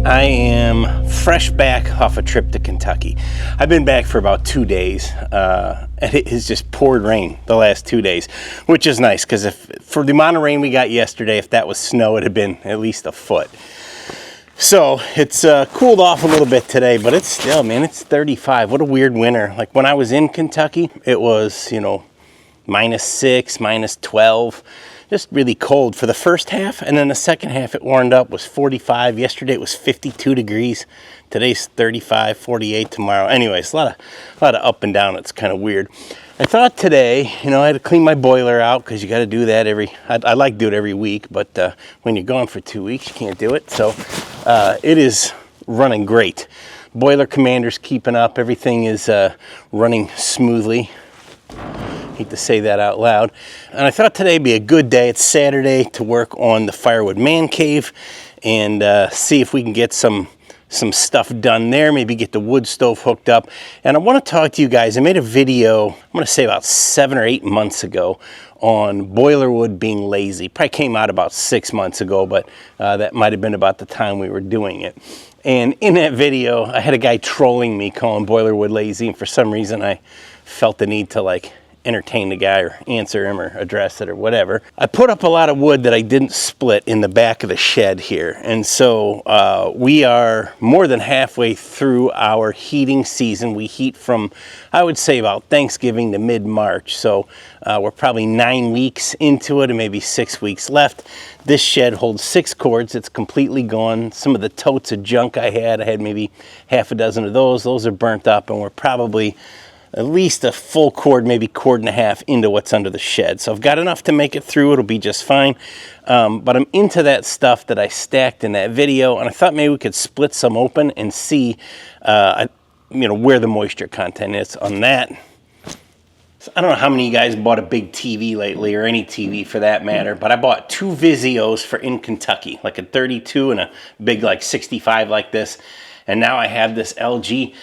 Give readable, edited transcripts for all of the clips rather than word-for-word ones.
I am fresh back off a trip to Kentucky. I've been back for about 2 days, and it has just poured rain the last 2 days, which is nice because if for the amount of rain we got yesterday, if that was snow, it'd have been at least a foot. So it's cooled off a little bit today, but it's still, man, it's 35. What a weird winter. Like when I was in Kentucky, it was, -6, -12. Just really cold for the first half, and then the second half it warmed up, was 45. Yesterday it was 52 degrees. Today's 35, 48 tomorrow. Anyways, a lot of up and down. It's kind of weird. I thought today, I had to clean my boiler out because you got to do that I like to do it every week, but when you're gone for 2 weeks, you can't do it. So it is running great. Boiler commander's keeping up. Everything is running smoothly. Hate to say that out loud. And I thought today would be a good day. It's Saturday to work on the Firewood man cave and see if we can get some stuff done there, maybe get the wood stove hooked up. And I want to talk to you guys. I made a video, I'm going to say about 7 or 8 months ago, on boiler wood being lazy. Probably came out about 6 months ago, but that might have been about the time we were doing it. And in that video, I had a guy trolling me calling boiler wood lazy, and for some reason I felt the need to entertain the guy or answer him or address it or whatever. I put up a lot of wood that I didn't split in the back of the shed here. And so we are more than halfway through our heating season. We heat from, I would say, about Thanksgiving to mid-March. So we're probably 9 weeks into it and maybe 6 weeks left. This shed holds 6 cords. It's completely gone. Some of the totes of junk I had maybe half a dozen of those. Those are burnt up, and we're probably at least a full cord, maybe cord and a half into what's under the shed. So I've got enough to make it through. It'll be just fine. But I'm into that stuff that I stacked in that video, and I thought maybe we could split some open and see, where the moisture content is on that. So I don't know how many of you guys bought a big TV lately, or any TV for that matter, but I bought 2 Vizios for in Kentucky, like a 32 and a big 65 like this. And now I have this LG.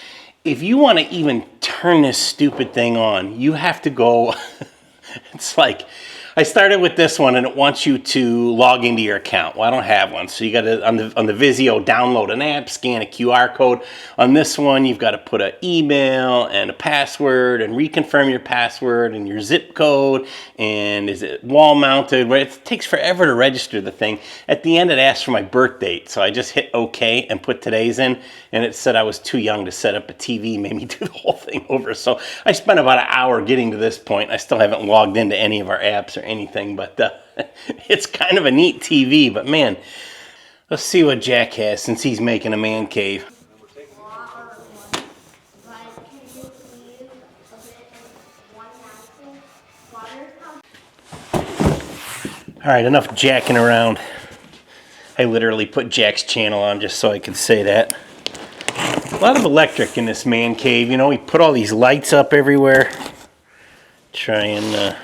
If you want to even turn this stupid thing on, you have to go, it's like, I started with this one and it wants you to log into your account. Well, I don't have one. So you got to, on the Vizio, download an app, scan a QR code. On this one, you've got to put an email and a password and reconfirm your password and your zip code. And is it wall mounted? Well, it takes forever to register the thing. At the end, it asks for my birth date. So I just hit OK and put today's in. And it said I was too young to set up a TV, made me do the whole thing over. So I spent about an hour getting to this point. I still haven't logged into any of our apps or anything, but it's kind of a neat TV. But man, let's see what Jack has since he's making a man cave. All right, enough jacking around. I literally put Jack's channel on just so I could say that. A lot of electric in this man cave. We put all these lights up everywhere. Try and,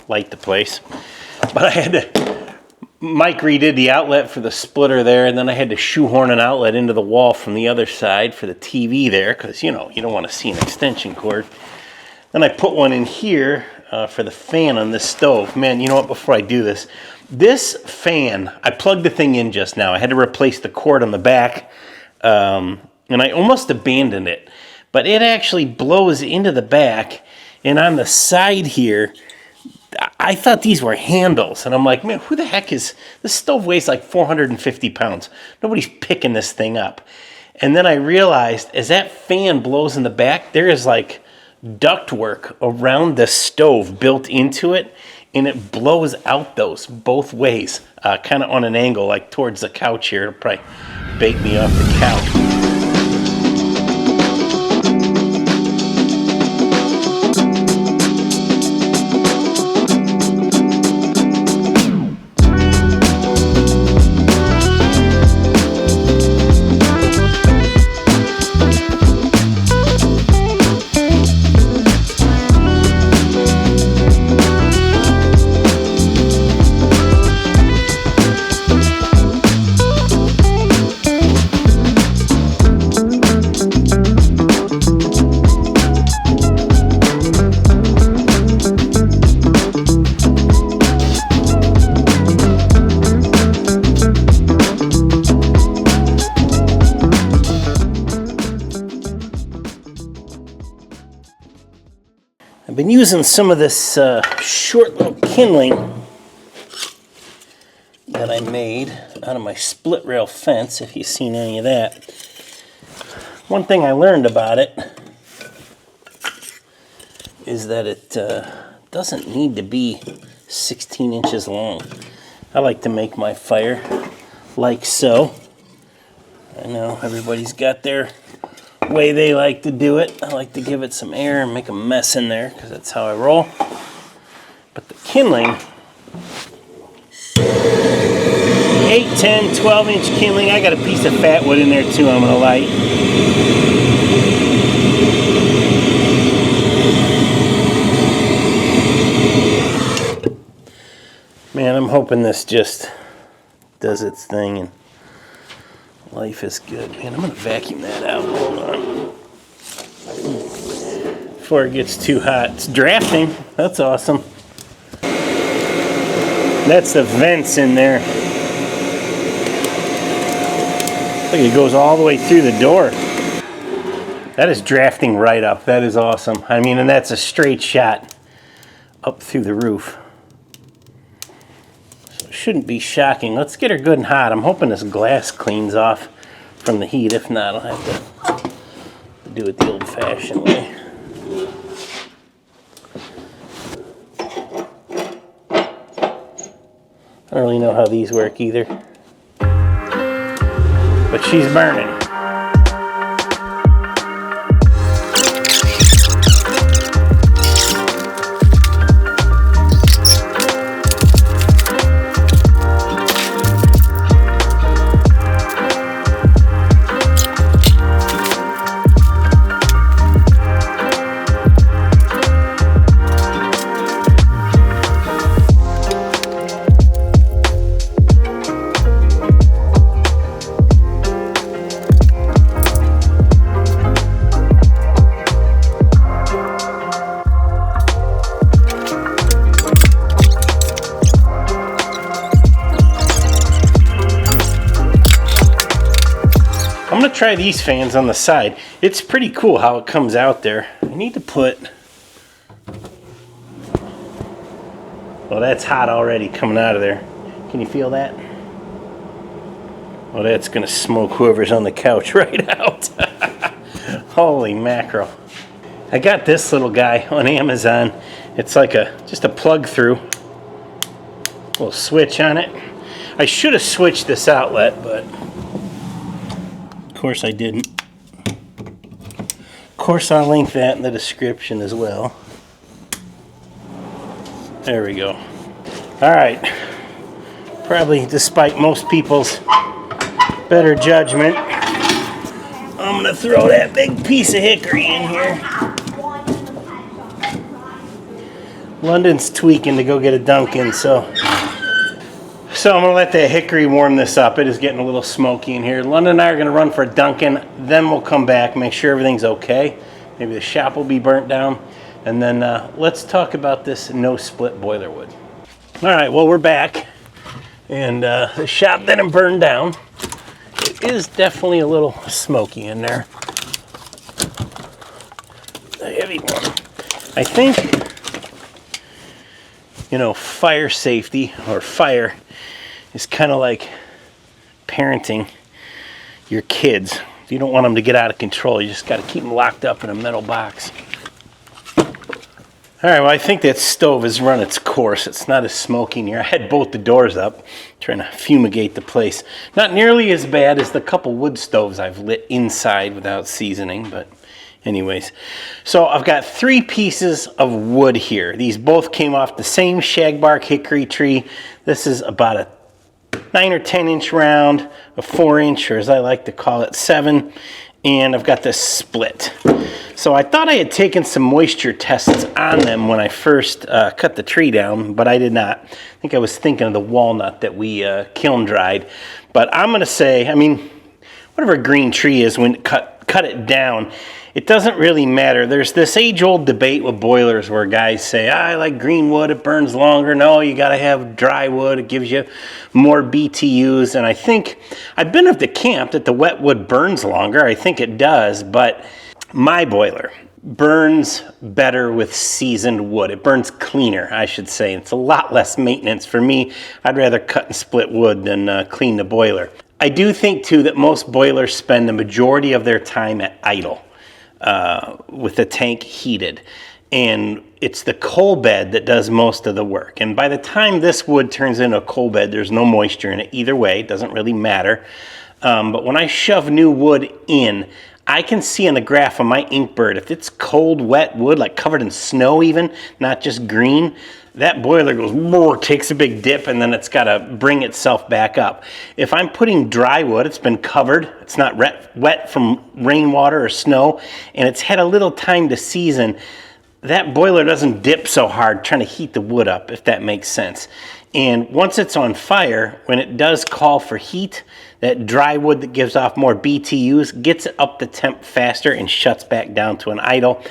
light the place. But I had to, Mike redid the outlet for the splitter there, and then I had to shoehorn an outlet into the wall from the other side for the TV there, because, you don't want to see an extension cord. Then I put one in here for the fan on this stove. Man, you know what, before I do this, this fan, I plugged the thing in just now. I had to replace the cord on the back, and I almost abandoned it. But it actually blows into the back, and on the side here, I thought these were handles. And I'm like, man, who the heck is, this stove weighs like 450 pounds. Nobody's picking this thing up. And then I realized as that fan blows in the back, there is ductwork around the stove built into it. And it blows out those both ways, kind of on an angle, towards the couch here. It'll probably bake me off the couch. I've been using some of this short little kindling that I made out of my split rail fence, if you've seen any of that. One thing I learned about it is that it doesn't need to be 16 inches long. I like to make my fire like so. I know everybody's got their way they like to do it. I like to give it some air and make a mess in there because that's how I roll. But the kindling, 8, 10, 12-inch kindling. I got a piece of fat wood in there too I'm going to light. Man, I'm hoping this just does its thing and life is good. Man, I'm going to vacuum that out. Hold on. Before it gets too hot. It's drafting. That's awesome. That's the vents in there. Look, it goes all the way through the door. That is drafting right up. That is awesome. I mean, and that's a straight shot up through the roof. So it shouldn't be shocking. Let's get her good and hot. I'm hoping this glass cleans off from the heat. If not, I'll have to do it the old-fashioned way. I don't really know how these work either. But she's burning. I'm going to try these fans on the side. It's pretty cool how it comes out there. I need to put... Well, that's hot already coming out of there. Can you feel that? Well, that's going to smoke whoever's on the couch right out. Holy mackerel. I got this little guy on Amazon. It's like just a plug through. Little switch on it. I should have switched this outlet, but... Of course I didn't. Of course I'll link that in the description as well. There we go. Alright. Probably despite most people's better judgment, I'm going to throw that big piece of hickory in here. London's tweaking to go get a Dunkin', so I'm going to let that hickory warm this up. It is getting a little smoky in here. London and I are going to run for a Dunkin', then we'll come back, make sure everything's okay. Maybe the shop will be burnt down. And then let's talk about this no-split boiler wood. All right, well, we're back. And the shop didn't burn down. It is definitely a little smoky in there. A heavy one. I think, you know, fire safety or fire is kind of like parenting your kids. You don't want them to get out of control. You just got to keep them locked up in a metal box. All right, well, I think that stove has run its course. It's not as smoky in here. I had both the doors up, trying to fumigate the place. Not nearly as bad as the couple wood stoves I've lit inside without seasoning, but anyways. So I've got 3 pieces of wood here. These both came off the same shagbark hickory tree. This is about a 9 or 10 inch round, a 4-inch, or as I like to call it, 7, and I've got this split. So I thought I had taken some moisture tests on them when I first cut the tree down, but I did not. I think I was thinking of the walnut that we kiln dried. But I'm going to say, I mean, whatever a green tree is, when cut it down, it doesn't really matter. There's this age-old debate with boilers where guys say, I like green wood, it burns longer. No, you got to have dry wood, it gives you more BTUs. And I think, I've been of the camp that the wet wood burns longer. I think it does, but My boiler burns better with seasoned wood. It burns cleaner, I should say. It's a lot less maintenance for me. I'd rather cut and split wood than clean the boiler. I do think too that most boilers spend the majority of their time at idle with the tank heated. And it's the coal bed that does most of the work. And by the time this wood turns into a coal bed, there's no moisture in it either way. It doesn't really matter. But when I shove new wood in, I can see on the graph on my Inkbird, if it's cold, wet wood, like covered in snow even, not just green, that boiler goes, takes a big dip, and then it's got to bring itself back up. If I'm putting dry wood, it's been covered, it's not wet from rainwater or snow, and it's had a little time to season, that boiler doesn't dip so hard trying to heat the wood up, if that makes sense. And once it's on fire, when it does call for heat, that dry wood that gives off more BTUs gets it up the temp faster and shuts back down to an idle.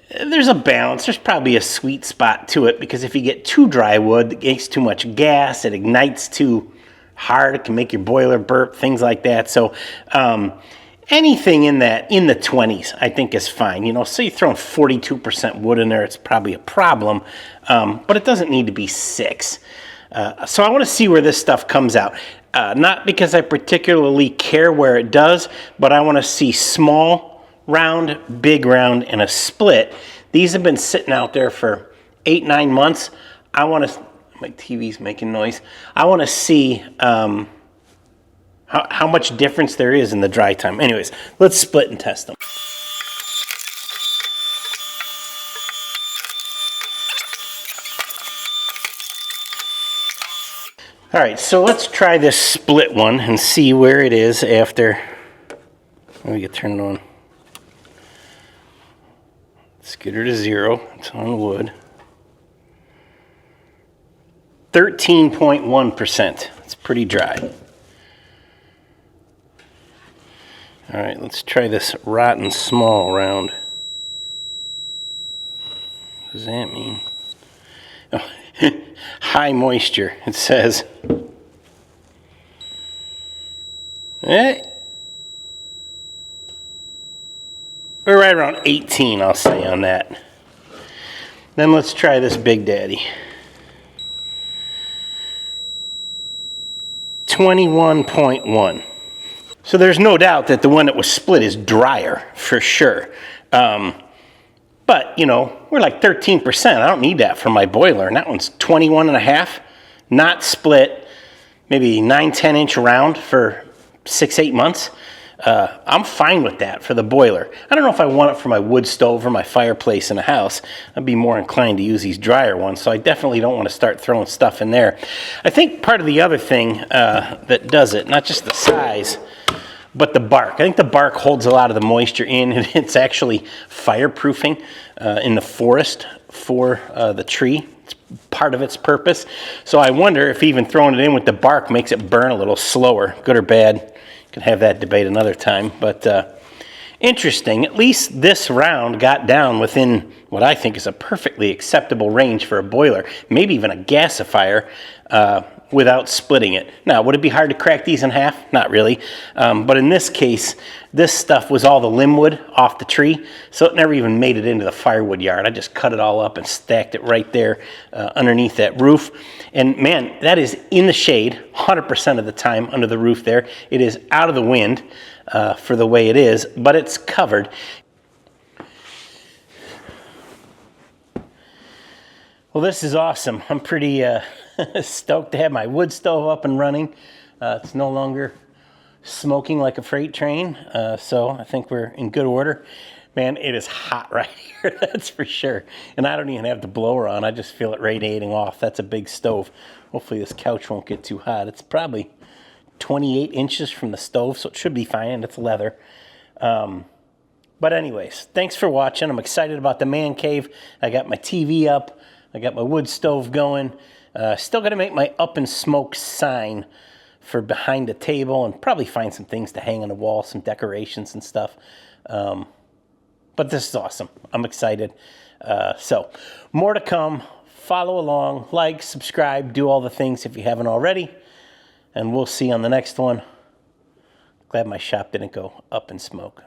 There's a balance. There's probably a sweet spot to it, because if you get too dry wood, it makes too much gas, it ignites too hard, it can make your boiler burp, things like that. So anything in the 20s, I think is fine. You know, say you're throwing 42% wood in there, it's probably a problem, but it doesn't need to be 6. So I want to see where this stuff comes out. Not because I particularly care where it does, but I want to see small round, big round, and a split. These have been sitting out there for 8-9 months. I want to, my TV's making noise. I want to see how much difference there is in the dry time. Anyways, let's split and test them. All right, so let's try this split one and see where it is after. Let me get turned on. Let's get her to 0. It's on wood. 13.1%. It's pretty dry. All right, let's try this rotten small round. What does that mean? Oh. High moisture, it says. We're right around 18, I'll say, on that. Then let's try this Big Daddy. 21.1. So there's no doubt that the one that was split is drier, for sure. But, you know, we're like 13%. I don't need that for my boiler. And that one's 21.5, not split, maybe 9-10 inch round for 6-8 months. I'm fine with that for the boiler. I don't know if I want it for my wood stove or my fireplace in the house. I'd be more inclined to use these drier ones, so I definitely don't want to start throwing stuff in there. I think part of the other thing that does it, not just the size, but the bark. I think the bark holds a lot of the moisture in, and it's actually fireproofing in the forest for the tree. It's part of its purpose. So I wonder if even throwing it in with the bark makes it burn a little slower, good or bad. You can have that debate another time. But interesting. At least this round got down within what I think is a perfectly acceptable range for a boiler, maybe even a gasifier, without splitting it. Now, would it be hard to crack these in half? Not really. But in this case, this stuff was all the limb wood off the tree, so it never even made it into the firewood yard. I just cut it all up and stacked it right there underneath that roof. And man, that is in the shade 100% of the time under the roof there. It is out of the wind for the way it is, but it's covered. Well, this is awesome. I'm pretty stoked to have my wood stove up and running. It's no longer smoking like a freight train, so I think we're in good order. Man, it is hot right here, that's for sure. And I don't even have the blower on. I just feel it radiating off. That's a big stove. Hopefully this couch won't get too hot. It's probably 28 inches from the stove, so it should be fine, and it's leather. But anyways, thanks for watching. I'm excited about the man cave. I got my TV up. I got my wood stove going. Still got to make my up and smoke sign for behind the table, and probably find some things to hang on the wall, some decorations and stuff. But this is awesome. I'm excited. So more to come. Follow along, like, subscribe, do all the things if you haven't already. And we'll see you on the next one. Glad my shop didn't go up in smoke.